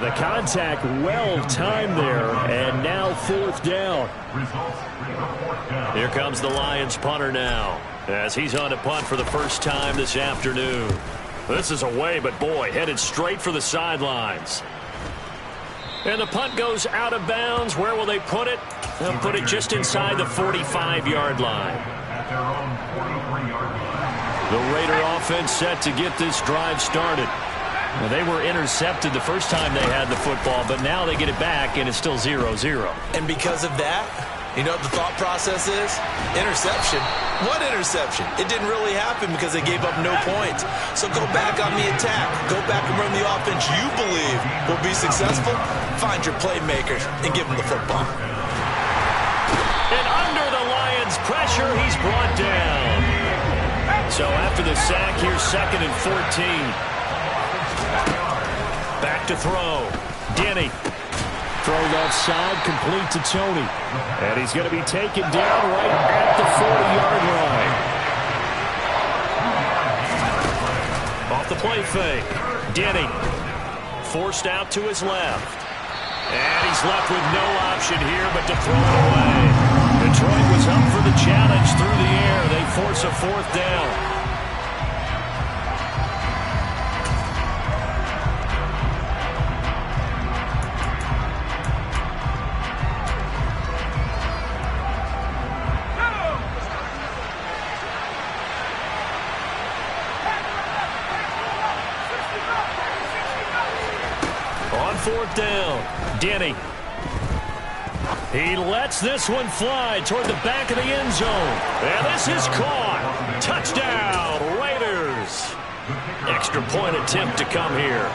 The contact well timed there, and now 4th down. Here comes the Lions punter now, as he's on to punt for the first time this afternoon. This is away, but boy, headed straight for the sidelines. And the punt goes out of bounds. Where will they put it? They'll put it just inside the 45-yard line. The Raider offense set to get this drive started. Well, they were intercepted the first time they had the football, but now they get it back, and it's still 0-0. And because of that, you know what the thought process is? Interception. What interception? It didn't really happen because they gave up no points. So go back on the attack. Go back and run the offense you believe will be successful. Find your playmakers and give them the football. And under the Lions' pressure, he's brought down. So after the sack, here's 2nd and 14. Back to throw. Denny. Throw left side, complete to Tony. And he's going to be taken down right at the 40-yard line. Off the play fake. Denny. Forced out to his left. And he's left with no option here but to throw it away. Detroit was up for the challenge through the air. They force a 4th down. On 4th down, Denny. He lets this one fly toward the back of the end zone. And this is caught. Touchdown, Raiders. Extra point attempt to come here.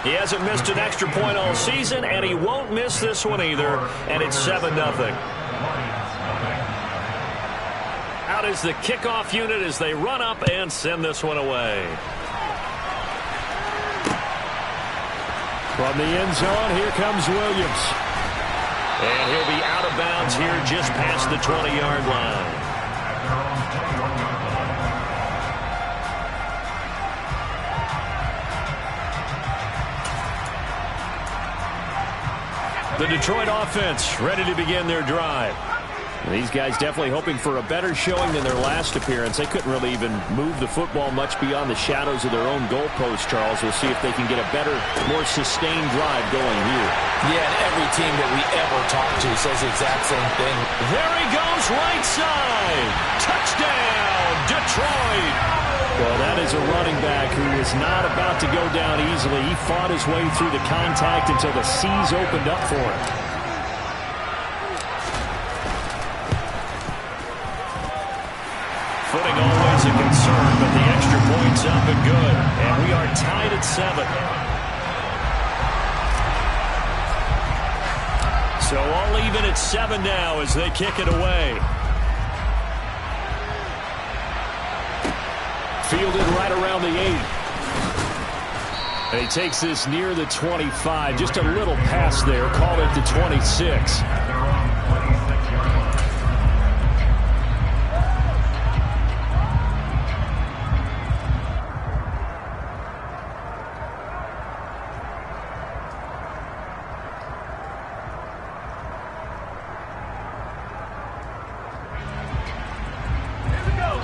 He hasn't missed an extra point all season, and he won't miss this one either. And it's 7-0. Out is the kickoff unit as they run up and send this one away. From the end zone, here comes Williams. And he'll be out of bounds here just past the 20-yard line. The Detroit offense ready to begin their drive. These guys definitely hoping for a better showing than their last appearance. They couldn't really even move the football much beyond the shadows of their own goalpost, Charles. We'll see if they can get a better, more sustained drive going here. Yeah, and every team that we ever talk to says the exact same thing. There he goes, right side. Touchdown, Detroit. Well, that is a running back who is not about to go down easily. He fought his way through the contact until the seas opened up for him. Footing always a concern, but the extra point's up and good. And we are tied at 7. So all even at 7 now as they kick it away. Fielded right around the 8. And he takes this near the 25. Just a little pass there. Call it the 26.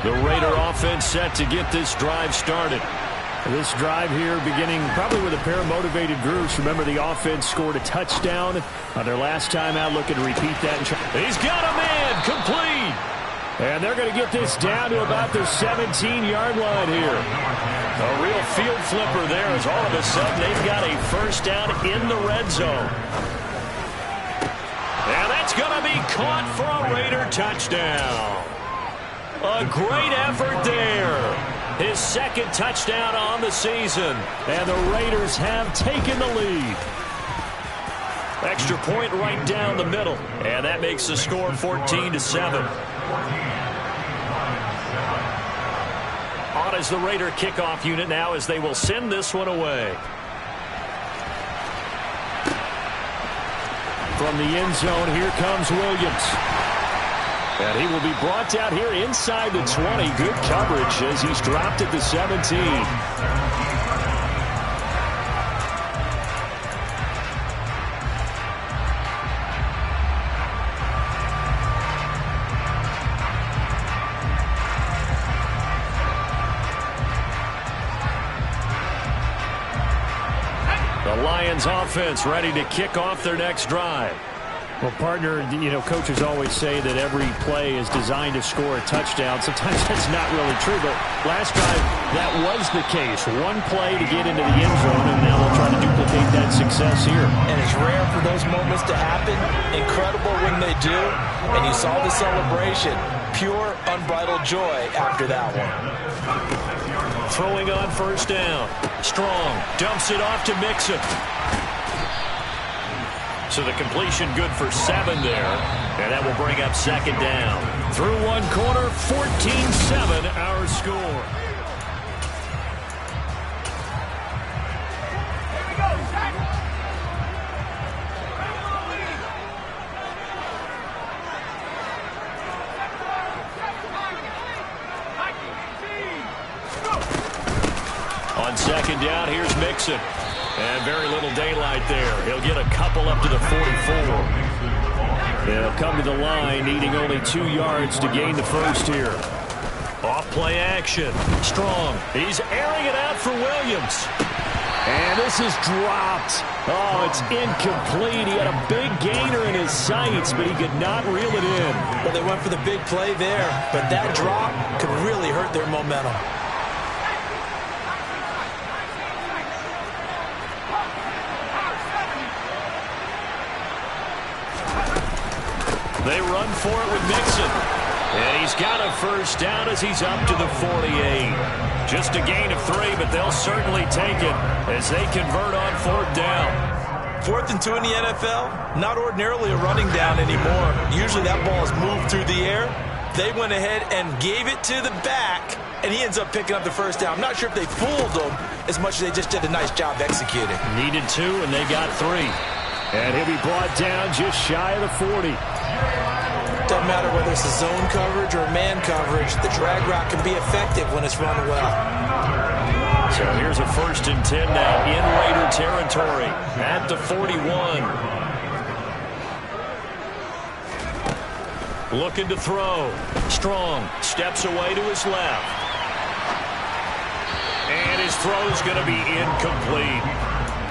The Raider offense set to get this drive started. This drive here beginning probably with a pair of motivated groups. Remember, the offense scored a touchdown on their last time out. Looking to repeat that. He's got a man complete. And they're going to get this down to about the 17-yard line here. A real field flipper there as all of a sudden they've got a first down in the red zone. And that's going to be caught for a Raider touchdown. A great effort there. His second touchdown on the season. And the Raiders have taken the lead. Extra point right down the middle. And that makes the score 14-7. On is the Raider kickoff unit now as they will send this one away. From the end zone, here comes Williams. And he will be brought down here inside the 20. Good coverage as he's dropped at the 17. The Lions offense ready to kick off their next drive. Well, partner, coaches always say that every play is designed to score a touchdown. Sometimes that's not really true, but last drive, that was the case. One play to get into the end zone, and now they'll try to duplicate that success here. And it's rare for those moments to happen. Incredible when they do. And you saw the celebration. Pure, unbridled joy after that one. Throwing on first down. Strong dumps it off to Mixon. So the completion good for 7 there. And that will bring up second down. Through one quarter, 14-7 our score. On second down, here's Mixon. And very little daylight there. He'll get a couple up to the 44. They'll come to the line, needing only 2 yards to gain the first here. Off play action. Strong. He's airing it out for Williams. And this is dropped. Oh, it's incomplete. He had a big gainer in his sights, but he could not reel it in. Well, they went for the big play there, but that drop could really hurt their momentum. They run for it with Mixon. And he's got a first down as he's up to the 48. Just a gain of 3, but they'll certainly take it as they convert on fourth down. 4th and 2 in the NFL, not ordinarily a running down anymore. Usually that ball is moved through the air. They went ahead and gave it to the back, and he ends up picking up the first down. I'm not sure if they fooled him as much as they just did a nice job executing. Needed 2, and they got 3. And he'll be brought down just shy of the 40. Doesn't matter whether it's a zone coverage or man coverage, the drag route can be effective when it's run well. So here's a 1st and 10 now in Raider territory at the 41. Looking to throw. Strong steps away to his left. And his throw's going to be incomplete.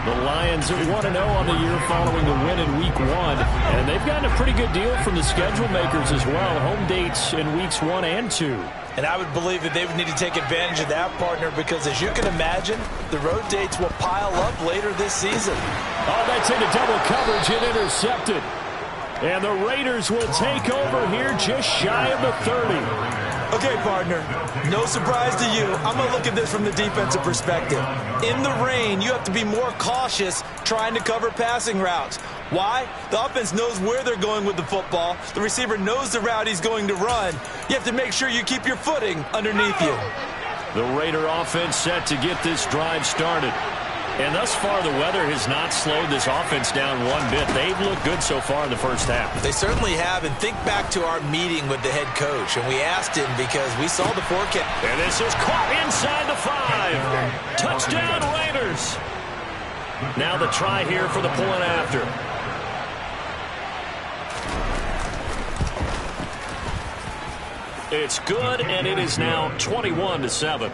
The Lions are 1-0 on the year following the win in Week 1. And they've gotten a pretty good deal from the schedule makers as well. Home dates in Weeks 1 and 2. And I would believe that they would need to take advantage of that, partner, because as you can imagine, the road dates will pile up later this season. Oh, that's into double coverage and intercepted. And the Raiders will take over here just shy of the 30. Okay, partner, no surprise to you. I'm going to look at this from the defensive perspective. In the rain, you have to be more cautious trying to cover passing routes. Why? The offense knows where they're going with the football. The receiver knows the route he's going to run. You have to make sure you keep your footing underneath you. The Raider offense set to get this drive started. And thus far, the weather has not slowed this offense down one bit. They've looked good so far in the first half. They certainly have. And think back to our meeting with the head coach. And we asked him because we saw the forecast. And this is caught inside the 5. Touchdown, Raiders. Now the try here for the point after. It's good, and it is now 21-7.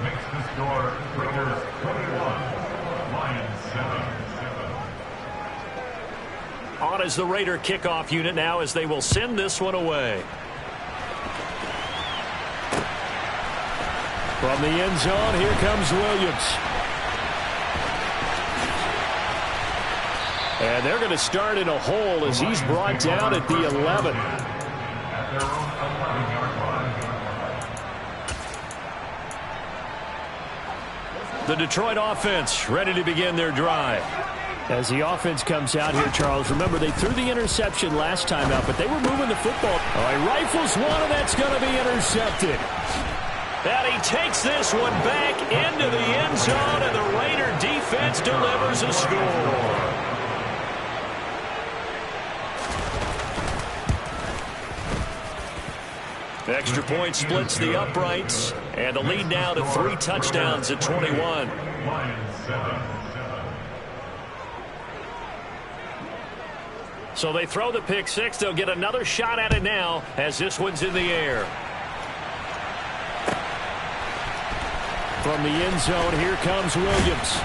On is the Raider kickoff unit now as they will send this one away. From the end zone, here comes Williams. And they're going to start in a hole as he's brought down at the 11. The Detroit offense ready to begin their drive. As the offense comes out here, Charles, remember they threw the interception last time out, but they were moving the football. Oh, he rifles one, and that's going to be intercepted. And he takes this one back into the end zone, and the Raider defense delivers a score. Extra point splits the uprights, and the lead now to 3 touchdowns at 21. So they throw the pick six. They'll get another shot at it now as this one's in the air. From the end zone, here comes Williams.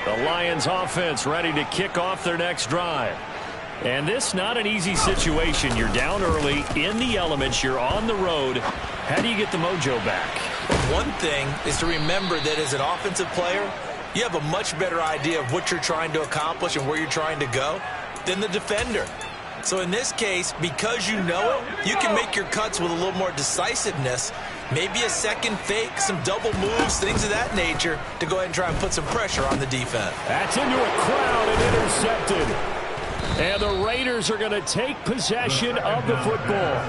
The Lions offense ready to kick off their next drive. And this not an easy situation. You're down early, in the elements, you're on the road. How do you get the mojo back? One thing is to remember that as an offensive player, you have a much better idea of what you're trying to accomplish and where you're trying to go than the defender. So in this case, because you know it, you can make your cuts with a little more decisiveness, maybe a second fake, some double moves, things of that nature, to go ahead and try and put some pressure on the defense. That's into a crowd and intercepted. And the Raiders are going to take possession of the football.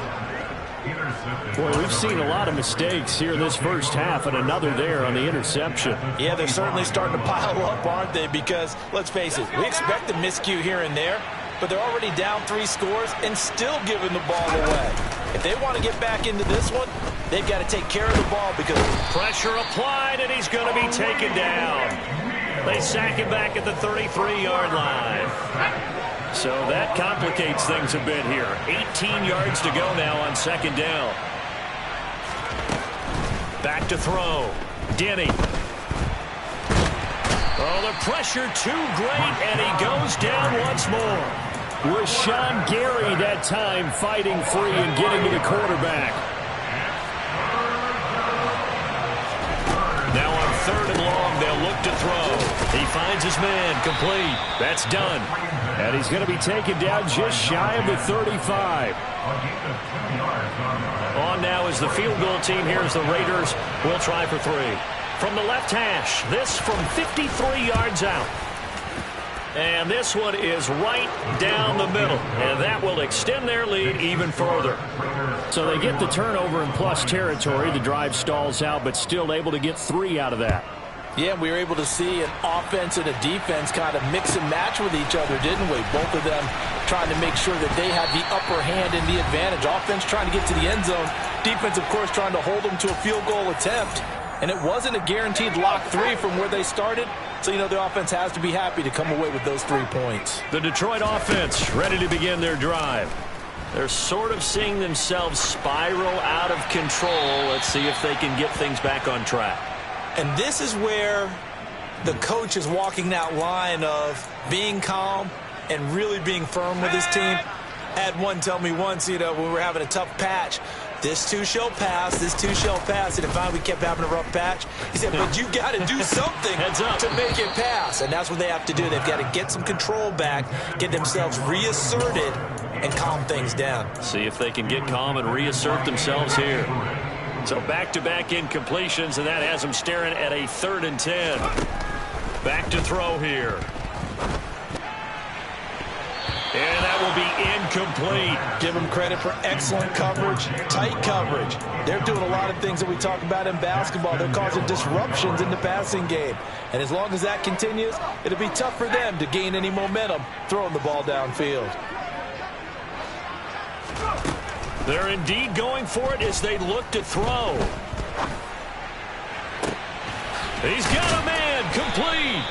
Boy, we've seen a lot of mistakes here in this first half, and another there on the interception. Yeah, they're certainly starting to pile up, aren't they? Because, let's face it, we expect a miscue here and there, but they're already down 3 scores and still giving the ball away. If they want to get back into this one, they've got to take care of the ball because pressure applied, and he's going to be taken down. They sack him back at the 33-yard line. So that complicates things a bit here. 18 yards to go now on second down. Back to throw. Denny. Oh, the pressure too great, and he goes down once more. Rashawn Gary that time fighting free and getting to the quarterback. Now on 3rd and long, they'll look to throw. He finds his man, complete. That's done. And he's going to be taken down just shy of the 35. On now is the field goal team. Here's the Raiders. We'll try for 3. From the left hash, this from 53 yards out. And this one is right down the middle. And that will extend their lead even further. So they get the turnover in plus territory. The drive stalls out, but still able to get 3 out of that. Yeah, we were able to see an offense and a defense kind of mix and match with each other, didn't we? Both of them trying to make sure that they have the upper hand and the advantage. Offense trying to get to the end zone. Defense, of course, trying to hold them to a field goal attempt. And it wasn't a guaranteed lock 3 from where they started. So, you know, the offense has to be happy to come away with those 3 points. The Detroit offense ready to begin their drive. They're sort of seeing themselves spiral out of control. Let's see if they can get things back on track. And this is where the coach is walking that line of being calm and really being firm with his team. Had one tell me once, you know, when we were having a tough patch, this too shall pass, this too shall pass. And if we kept having a rough patch, he said, but you got to do something to make it pass. And that's what they have to do. They've got to get some control back, get themselves reasserted, and calm things down. See if they can get calm and reassert themselves here. So back-to-back incompletions, and that has them staring at a 3rd and 10. Back to throw here. And that will be incomplete. Give them credit for excellent coverage, tight coverage. They're doing a lot of things that we talk about in basketball. They're causing disruptions in the passing game. And as long as that continues, it'll be tough for them to gain any momentum throwing the ball downfield. They're indeed going for it as they look to throw. He's got a man, complete.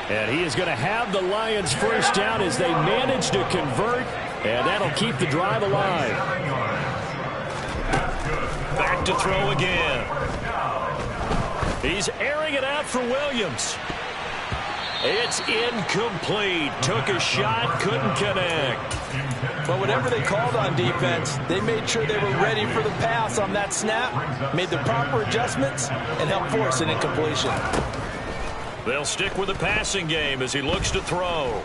And he is going to have the Lions first down as they manage to convert, and that'll keep the drive alive. Back to throw again. He's airing it out for Williams. It's incomplete. Took a shot, couldn't connect. But whatever they called on defense, they made sure they were ready for the pass on that snap, made the proper adjustments, and helped force an incompletion. They'll stick with the passing game as he looks to throw.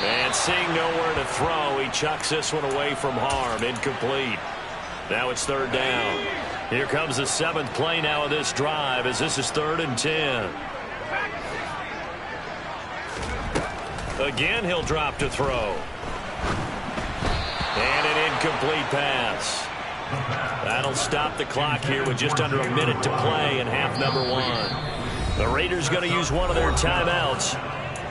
And seeing nowhere to throw, he chucks this one away from harm. Incomplete. Now it's 3rd down. Here comes the 7th play now of this drive as this is 3rd and 10. Again, he'll drop to throw. And an incomplete pass. That'll stop the clock here with just under a minute to play in half number 1. The Raiders going to use one of their timeouts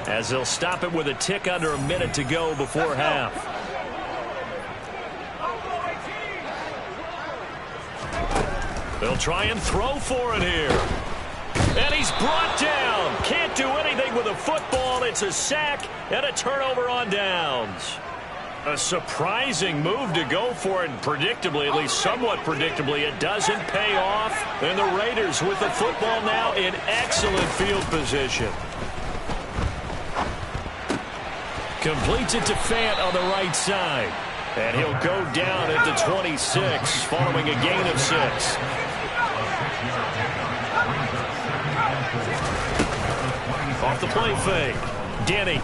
as they'll stop it with a tick under a minute to go before half. They'll try and throw for it here. And he's brought down. Can't do anything with a football. It's a sack and a turnover on downs. A surprising move to go for it, and predictably, at least somewhat predictably, it doesn't pay off. And the Raiders with the football now in excellent field position. Completes it to Fant on the right side. And he'll go down at the 26 following a gain of 6. Off the play fake. Denny.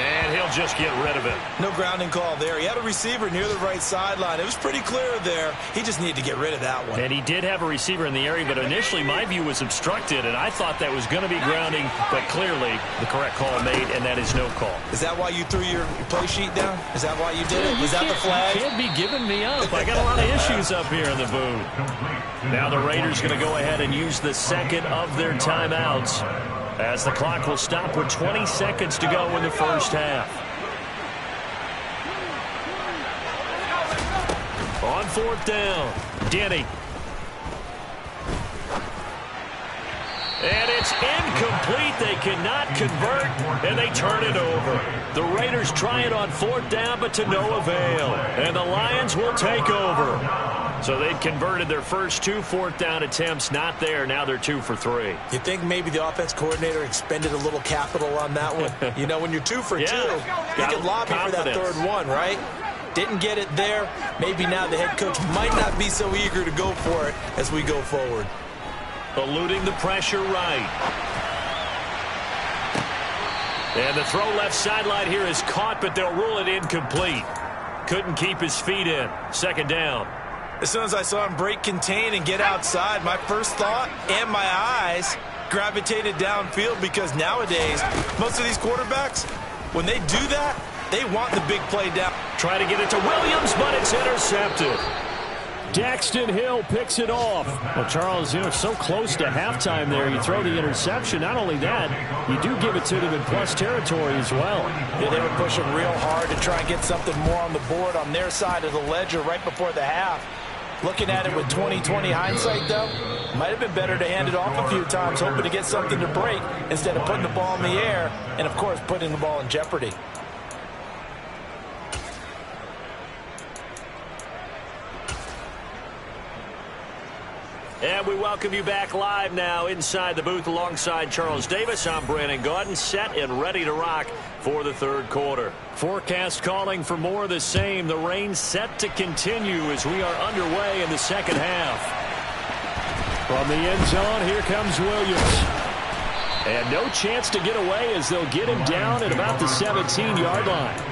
And he'll just get rid of it. No grounding call there. He had a receiver near the right sideline. It was pretty clear there. He just needed to get rid of that one. And he did have a receiver in the area, but initially my view was obstructed, and I thought that was going to be grounding, but clearly the correct call made, and that is no call. Is that why you threw your play sheet down? Is that why you did it? Was that the flag? You can't be giving me up. I got a lot of issues up here in the booth. Now the Raiders going to go ahead and use the second of their timeouts, as the clock will stop with 20 seconds to go in the first half. On 4th down, Denny. And it's incomplete. They cannot convert, and they turn it over. The Raiders try it on 4th down, but to no avail. And the Lions will take over. So they'd converted their first 2 4th down attempts. Not there. Now they're 2 for 3. You think maybe the offense coordinator expended a little capital on that one? You know, when you're 2 for 2, you can lobby for that 3rd one, right? Didn't get it there. Maybe now the head coach might not be so eager to go for it as we go forward. Eluding the pressure right. And the throw left sideline here is caught, but they'll rule it incomplete. Couldn't keep his feet in. 2nd down. As soon as I saw him break contain and get outside, my first thought and my eyes gravitated downfield, because nowadays, most of these quarterbacks, when they do that, they want the big play down. Try to get it to Williams, but it's intercepted. Daxton Hill picks it off. Well, Charles, you know, so close to halftime there. You throw the interception. Not only that, you do give it to them in plus territory as well. Yeah, they were pushing real hard to try and get something more on the board on their side of the ledger right before the half. Looking at it with 20/20 hindsight, though, might have been better to hand it off a few times, hoping to get something to break instead of putting the ball in the air and, of course, putting the ball in jeopardy. And we welcome you back live now inside the booth alongside Charles Davis. I'm Brandon Gaudin, set and ready to rock for the 3rd quarter. Forecast calling for more of the same. The rain set to continue as we are underway in the 2nd half. From the end zone, here comes Williams. And no chance to get away as they'll get him down at about the 17-yard line.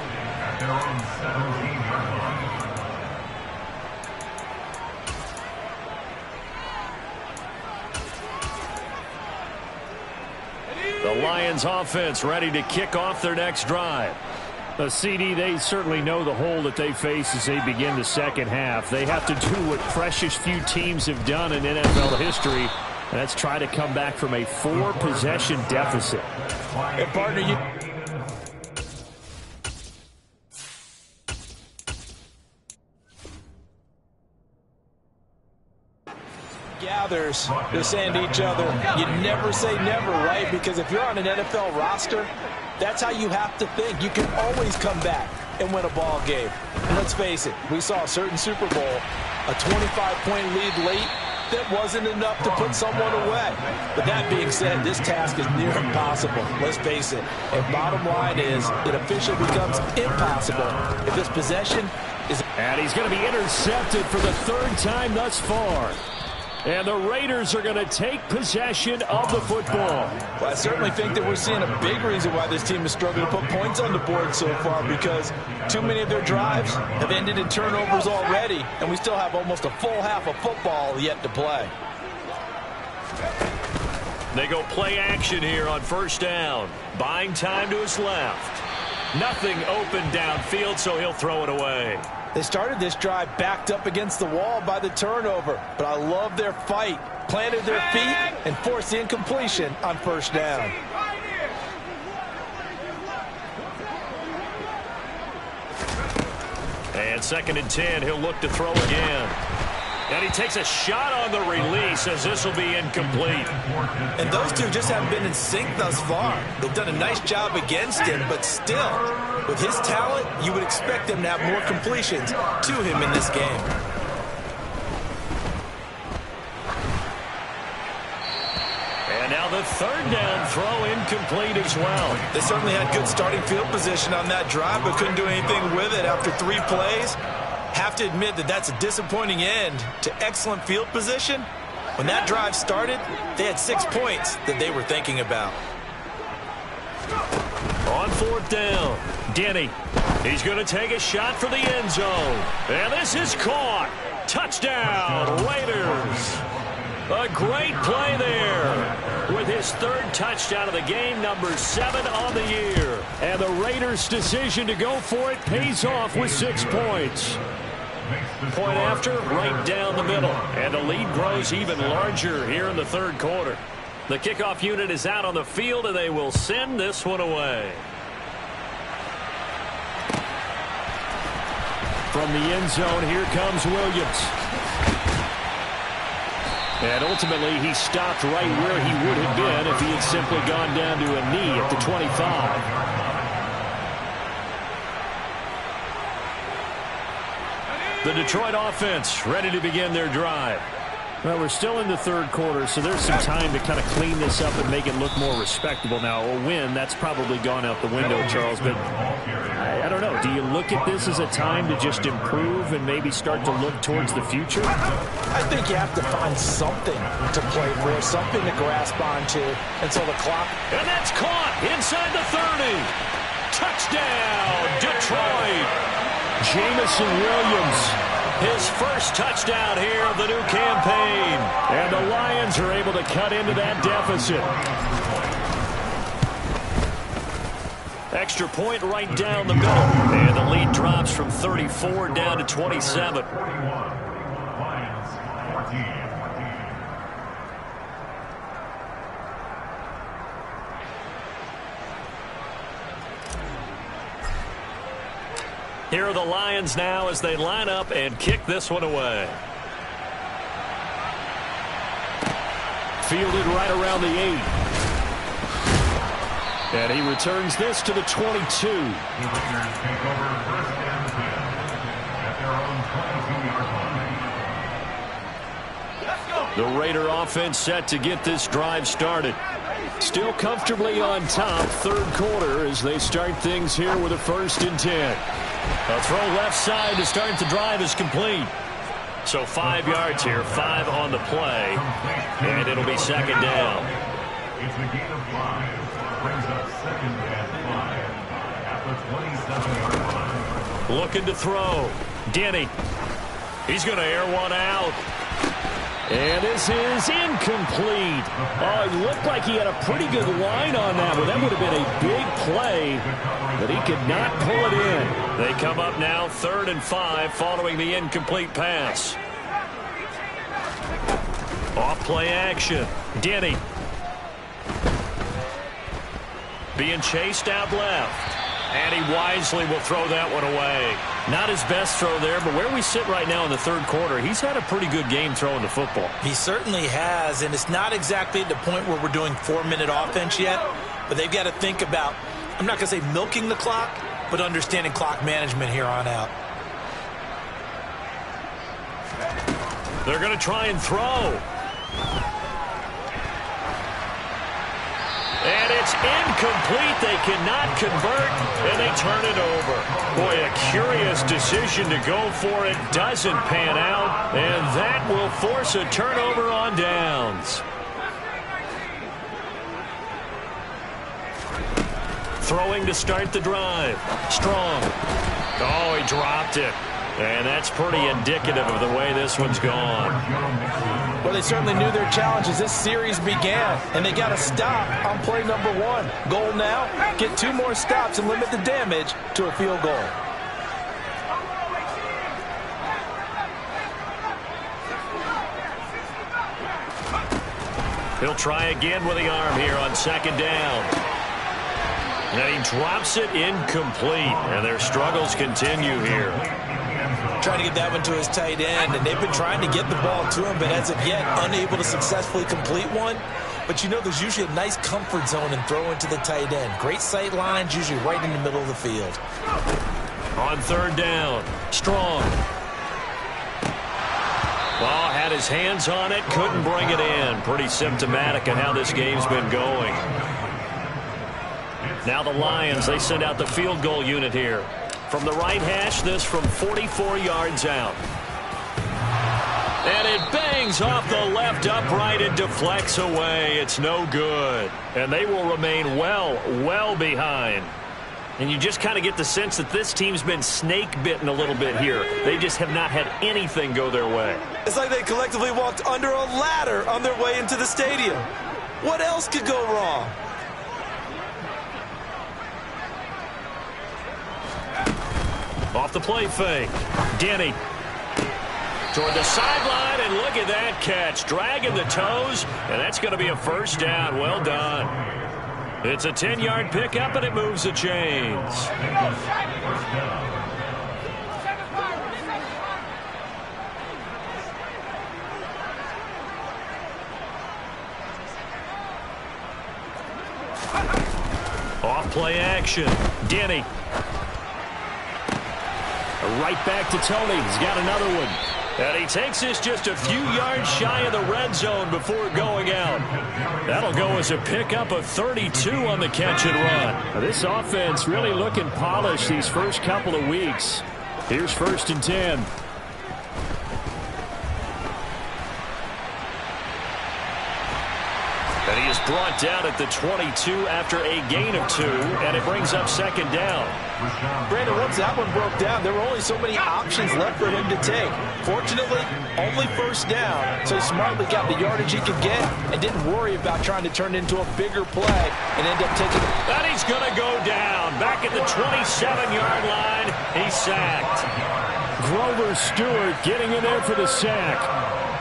The Lions offense ready to kick off their next drive. CD, they certainly know the hole that they face as they begin the 2nd half. They have to do what precious few teams have done in NFL history, and that's try to come back from a 4-possession deficit. Hey, partner, you... gathers, they're saying to each other, you never say never, right? Because if you're on an NFL roster, that's how you have to think. You can always come back and win a ball game. And let's face it, we saw a certain Super Bowl, a 25-point lead late, that wasn't enough to put someone away. But that being said, this task is near impossible. Let's face it. And bottom line is, it officially becomes impossible if this possession is... And he's going to be intercepted for the 3rd time thus far. And the Raiders are going to take possession of the football. Well, I certainly think that we're seeing a big reason why this team is struggling to put points on the board so far, because too many of their drives have ended in turnovers already, and we still have almost a full half of football yet to play. They go play action here on first down. Buying time to his left. Nothing open downfield, so he'll throw it away. They started this drive backed up against the wall by the turnover, but I love their fight. Planted their feet and forced the incompletion on first down. And 2nd and 10, he'll look to throw again. And he takes a shot on the release as this will be incomplete. And those two just haven't been in sync thus far. They've done a nice job against him, but still, with his talent, you would expect them to have more completions to him in this game. And now the 3rd down throw incomplete as well. They certainly had good starting field position on that drive, but couldn't do anything with it after 3 plays. Have to admit that that's a disappointing end to excellent field position. When that drive started, they had 6 points that they were thinking about. On 4th down, Denny. He's going to take a shot for the end zone. And this is caught. Touchdown, Raiders. A great play there with his 3rd touchdown of the game, number 7 on the year. And the Raiders' decision to go for it pays off with 6 points. Point after, right down the middle. And the lead grows even larger here in the 3rd quarter. The kickoff unit is out on the field, and they will send this one away. From the end zone, here comes Williams. And ultimately, he stopped right where he would have been if he had simply gone down to a knee at the 25. The Detroit offense ready to begin their drive. Well, we're still in the 3rd quarter, so there's some time to kind of clean this up and make it look more respectable. Now, a win, that's probably gone out the window, Charles, but I don't know. Do you look at this as a time to just improve and maybe start to look towards the future? I think you have to find something to play for, something to grasp onto until the clock. And that's caught inside the 30. Touchdown, Detroit. Jamison Williams. His first touchdown here of the new campaign. And the Lions are able to cut into that deficit. Extra point right down the middle. And the lead drops from 34 down to 27. Here are the Lions now as they line up and kick this one away. Fielded right around the 8. And he returns this to the 22. The Raider offense set to get this drive started. Still comfortably on top, 3rd quarter as they start things here with a 1st and 10. A throw left side to start the drive is complete. So 5 yards here, 5 on the play, and it'll be 2nd down. It's the gain of 5. Brings up 2nd and 5 at the 27-yard line. Looking to throw. Denny. He's going to air one out. And this is incomplete. Oh, it looked like he had a pretty good line on that one. That would have been a big play, but he could not pull it in. They come up now 3rd and 5 following the incomplete pass. Off play action. Denny. Being chased out left. And he wisely will throw that one away. Not his best throw there, but where we sit right now in the 3rd quarter, he's had a pretty good game throwing the football. He certainly has, and it's not exactly at the point where we're doing 4-minute offense yet, but they've got to think about, I'm not going to say milking the clock, but understanding clock management here on out. They're going to try and throw. And it's incomplete. They cannot convert, and they turn it over. Boy, a curious decision to go for it. Doesn't pan out, and that will force a turnover on downs. Throwing to start the drive. Strong. Oh, he dropped it. And that's pretty indicative of the way this one's gone. Well, they certainly knew their challenges. This series began, and they got to stop on play number 1. Goal now, get 2 more stops and limit the damage to a field goal. He'll try again with the arm here on second down. And he drops it incomplete, and their struggles continue here. Trying to get that one to his tight end, and they've been trying to get the ball to him, but as of yet, unable to successfully complete one. But you know there's usually a nice comfort zone in throwing to the tight end. Great sight lines, usually right in the middle of the field. On third down, Strong. Ball had his hands on it, couldn't bring it in. Pretty symptomatic of how this game's been going. Now the Lions, they send out the field goal unit here. From the right hash, this from 44 yards out. And it bangs off the left upright and deflects away. It's no good. And they will remain well behind. And you just kind of get the sense that this team's been snake-bitten a little bit here. They just have not had anything go their way. It's like they collectively walked under a ladder on their way into the stadium. What else could go wrong? Off the play fake. Denny toward the sideline, and look at that catch. Dragging the toes, and that's going to be a first down. Well done. It's a 10-yard pickup, and it moves the chains. Off play action. Denny. Right back to Tony. He's got another one. And he takes this just a few yards shy of the red zone before going out. That'll go as a pickup of 32 on the catch and run. Now, this offense really looking polished these first couple of weeks. Here's 1st and 10. And he is brought down at the 22 after a gain of 2, and it brings up second down. Brandon, once that one broke down, there were only so many options left for him to take. Fortunately, only first down, so he smartly got the yardage he could get and didn't worry about trying to turn it into a bigger play and end up taking it. And he's going to go down. Back at the 27-yard line, he's sacked. Grover Stewart getting in there for the sack.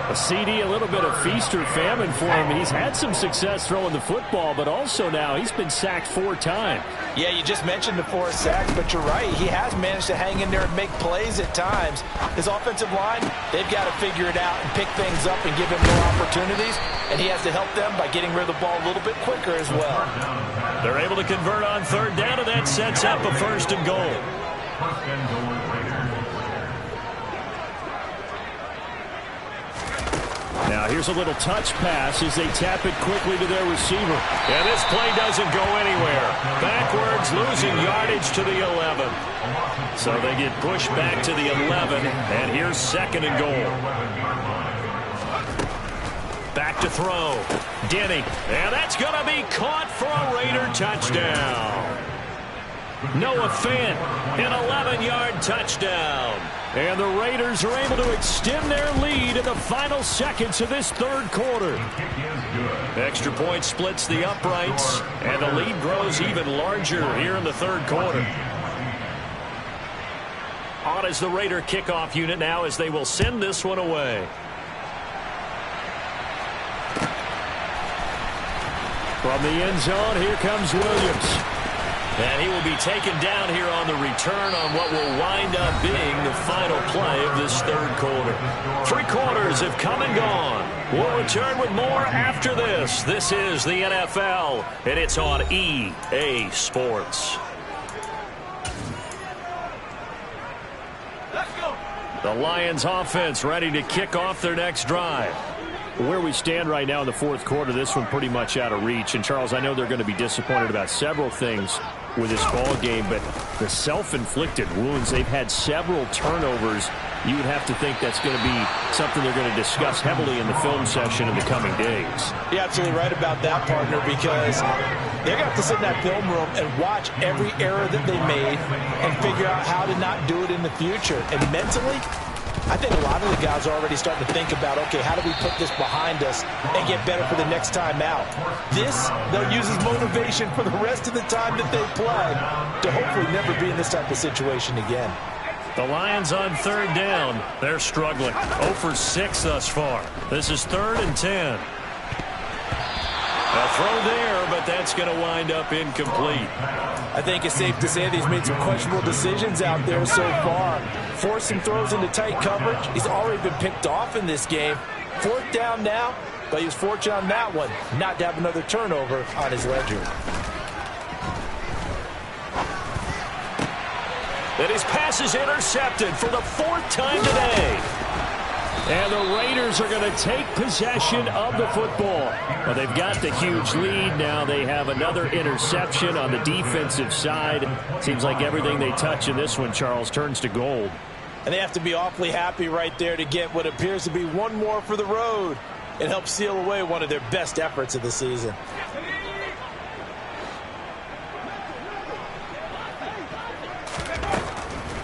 A CD, a little bit of feast or famine for him. He's had some success throwing the football, but also now he's been sacked 4 times. Yeah, you just mentioned the 4 sacks, but you're right. He has managed to hang in there and make plays at times. His offensive line, they've got to figure it out and pick things up and give him more opportunities, and he has to help them by getting rid of the ball a little bit quicker as well. They're able to convert on third down, and that sets up a 1st and goal. 1st and goal, Raiders. Now here's a little touch pass as they tap it quickly to their receiver. And this play doesn't go anywhere. Backwards, losing yardage to the 11. So they get pushed back to the 11, and here's 2nd and goal. Back to throw. Denny, and that's going to be caught for a Raider touchdown. Noah Fant, an 11-yard touchdown. And the Raiders are able to extend their lead in the final seconds of this 3rd quarter. Extra point splits the uprights, and the lead grows even larger here in the 3rd quarter. On is the Raider kickoff unit now as they will send this one away. From the end zone, here comes Williams. And he will be taken down here on the return on what will wind up being the final play of this 3rd quarter. 3 quarters have come and gone. We'll return with more after this. This is the NFL, and it's on EA Sports. The Lions offense ready to kick off their next drive. Where we stand right now in the 4th quarter, this one pretty much out of reach. And, Charles, I know they're going to be disappointed about several things with this ball game, but the self-inflicted wounds, they've had several turnovers you would have to think that's going to be something they're going to discuss heavily in the film session in the coming days. You're absolutely right about that, partner, because they're going to have to sit in that film room and watch every error that they made and figure out how to not do it in the future. And mentally, I think a lot of the guys are already starting to think about, okay, how do we put this behind us and get better for the next time out? This, they'll use as motivation for the rest of the time that they play to hopefully never be in this type of situation again. The Lions on third down. They're struggling. 0 for 6 thus far. This is 3rd and 10. A throw there, but that's going to wind up incomplete. I think it's safe to say that he's made some questionable decisions out there so far. Forcing throws into tight coverage. He's already been picked off in this game. 4th down now, but he was fortunate on that one not to have another turnover on his ledger. And his pass is intercepted for the 4th time today. And the Raiders are going to take possession of the football. Well, they've got the huge lead. Now they have another interception on the defensive side. Seems like everything they touch in this one, Charles, turns to gold. And they have to be awfully happy right there to get what appears to be one more for the road. It helps seal away one of their best efforts of the season.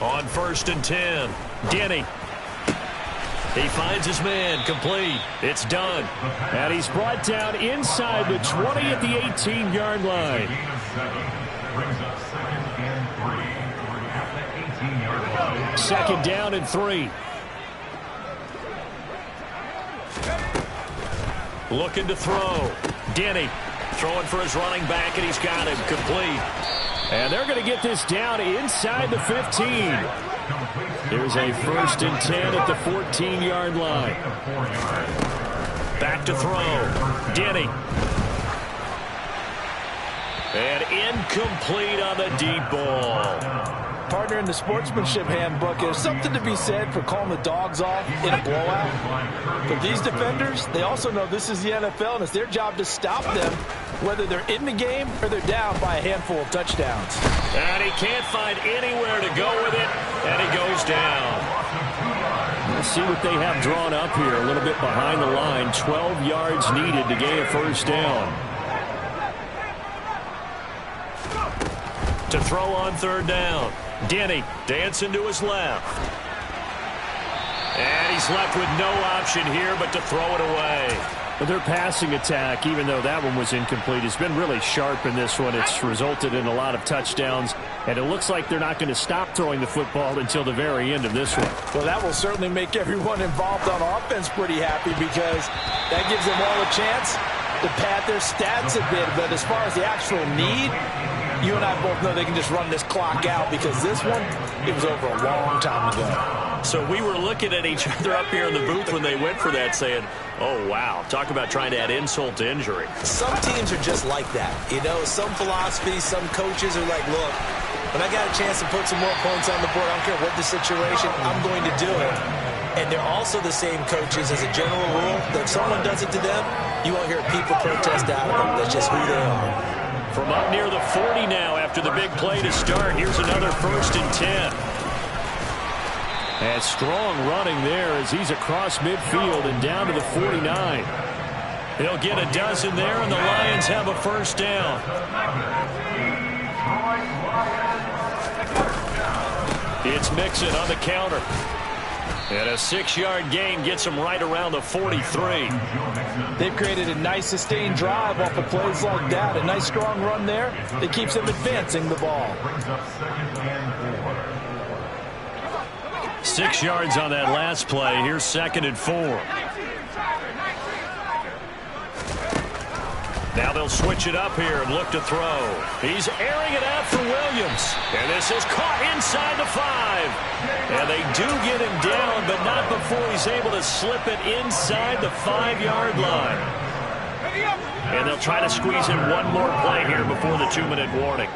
On 1st and 10, Denny. He finds his man, complete. It's done. And he's brought down inside the 20 at the 18-yard line. Brings up 2nd and 3 at the 18-yard line. 2nd down and 3. Looking to throw. Denny throwing for his running back, and he's got him, complete. And they're going to get this down inside the 15. Here's a 1st and 10 at the 14-yard line. Back to throw. Denny. And incomplete on the deep ball. Partner, in the sportsmanship handbook, there's something to be said for calling the dogs off in a blowout. But these defenders, they also know this is the NFL, and it's their job to stop them, whether they're in the game or they're down by a handful of touchdowns. And he can't find anywhere to go with it, and he goes down. Let's see what they have drawn up here. A little bit behind the line. 12 yards needed to gain a 1st down. To throw on 3rd down. Denny dancing to his left. And he's left with no option here but to throw it away. But their passing attack, even though that one was incomplete, has been really sharp in this one. It's resulted in a lot of touchdowns, and it looks like they're not going to stop throwing the football until the very end of this one. Well, that will certainly make everyone involved on offense pretty happy, because that gives them all a chance to pad their stats a bit. But as far as the actual need, you and I both know they can just run this clock out, because this one, it was over a long time ago. So we were looking at each other up here in the booth when they went for that, saying, oh, wow, talk about trying to add insult to injury. Some teams are just like that. You know, some philosophies, some coaches are like, look, when I got a chance to put some more points on the board, I don't care what the situation, I'm going to do it. And they're also the same coaches, as a general rule, that if someone does it to them, you won't hear people protest out of them. That's just who they are. From up near the 40 now after the big play to start, here's another 1st and 10. And strong running there as he's across midfield and down to the 49. He'll get a dozen there, and the Lions have a 1st down. It's Mixon on the counter. And a 6-yard gain gets him right around the 43. They've created a nice sustained drive off of plays like that. A nice strong run there that keeps them advancing the ball. 6 yards on that last play. Here's 2nd and 4. Now they'll switch it up here and look to throw. He's airing it out for Williams. And this is caught inside the 5. And they do get him down, but not before he's able to slip it inside the 5-yard line. And they'll try to squeeze in one more play here before the 2-minute warning.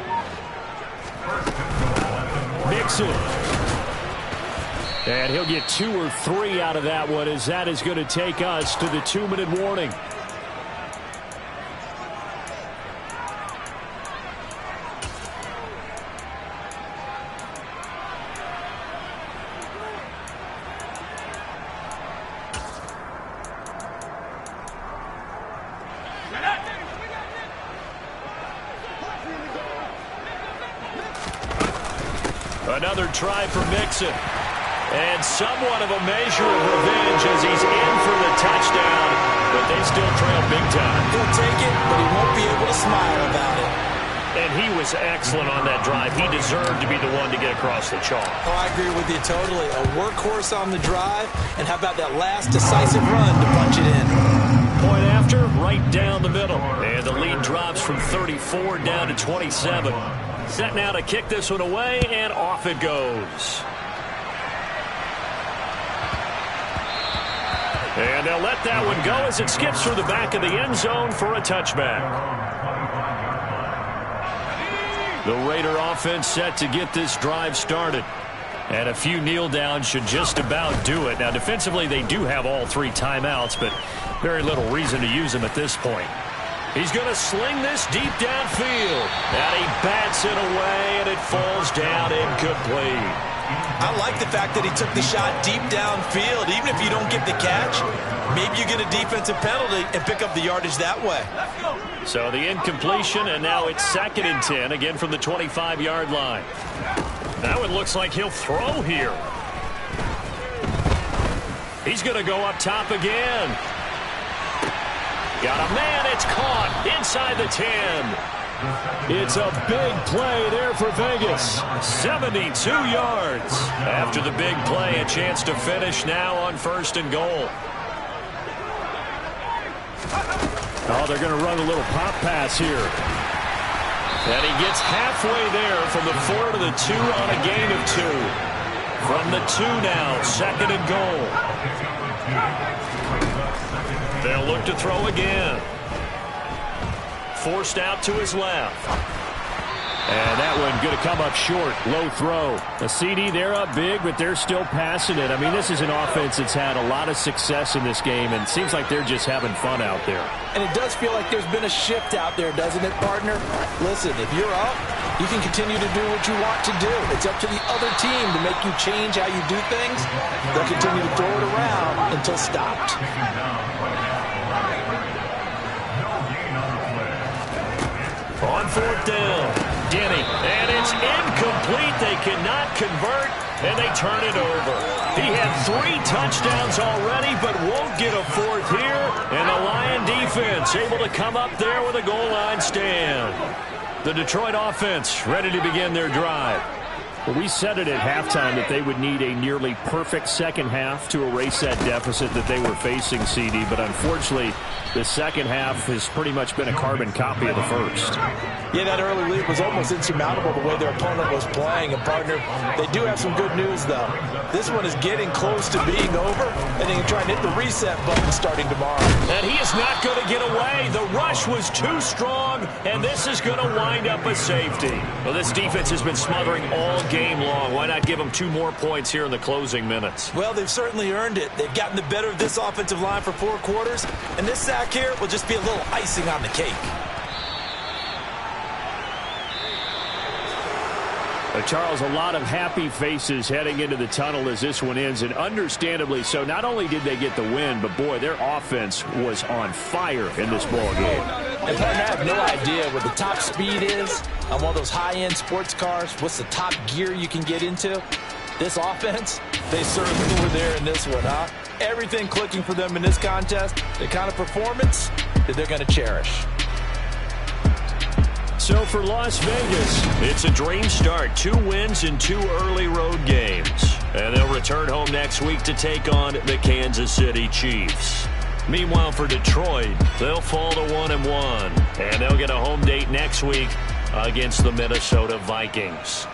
Mixon. And he'll get 2 or 3 out of that one, as that is going to take us to the 2-minute warning. Another try for Mixon. And somewhat of a measure of revenge as he's in for the touchdown, but they still trail big time. He'll take it, but he won't be able to smile about it. And he was excellent on that drive. He deserved to be the one to get across the chalk. Oh, I agree with you totally. A workhorse on the drive, and how about that last decisive run to punch it in? Point after, right down the middle. And the lead drops from 34 down to 27. Set now to kick this one away, and off it goes. And they'll let that one go as it skips through the back of the end zone for a touchback. The Raider offense set to get this drive started. And a few kneel downs should just about do it. Now, defensively, they do have all 3 timeouts, but very little reason to use them at this point. He's going to sling this deep downfield. And he bats it away, and it falls down incomplete. I like the fact that he took the shot deep downfield. Even if you don't get the catch, maybe you get a defensive penalty and pick up the yardage that way. So the incompletion, and now it's 2nd and 10, again from the 25-yard line. That one looks like he'll throw here. He's going to go up top again. Got a man, it's caught inside the 10. It's a big play there for Vegas. 72 yards. After the big play, a chance to finish now on 1st and goal. Oh, they're going to run a little pop pass here. And he gets halfway there from the 4 to the 2 on a gain of 2. From the 2 now, 2nd and goal. They'll look to throw again. Forced out to his left. And that one going to come up short. Low throw. A CD, they're up big, but they're still passing it. I mean, this is an offense that's had a lot of success in this game, and it seems like they're just having fun out there. And it does feel like there's been a shift out there, doesn't it, partner? Listen, if you're up, you can continue to do what you want to do. It's up to the other team to make you change how you do things. They'll continue to throw it around until stopped. On 4th down, Denny, and it's incomplete. They cannot convert, and they turn it over. He had 3 touchdowns already, but won't get a 4th here, and the Lion defense able to come up there with a goal line stand. The Detroit offense ready to begin their drive. Well, we said it at halftime that they would need a nearly perfect second half to erase that deficit that they were facing, CD, but unfortunately, the second half has pretty much been a carbon copy of the first. Yeah, that early lead was almost insurmountable the way their opponent was playing. And, partner, they do have some good news, though. This one is getting close to being over, and they can try and hit the reset button starting tomorrow. And he is not going to get away. The rush was too strong, and this is going to wind up a safety. Well, this defense has been smothering all game long. Why not give them 2 more points here in the closing minutes? Well, they've certainly earned it. They've gotten the better of this offensive line for 4 quarters, and this sack here will just be a little icing on the cake. Charles, a lot of happy faces heading into the tunnel as this one ends, and understandably so. Not only did they get the win, but boy, their offense was on fire in this ball game. And partner, I have no idea what the top speed is on one of those high-end sports cars. What's the top gear you can get into? This offense, they certainly were there in this one, huh? Everything clicking for them in this contest, the kind of performance that they're going to cherish. So for Las Vegas, it's a dream start. 2 wins in 2 early road games. And they'll return home next week to take on the Kansas City Chiefs. Meanwhile, for Detroit, they'll fall to 1-1. And they'll get a home date next week against the Minnesota Vikings.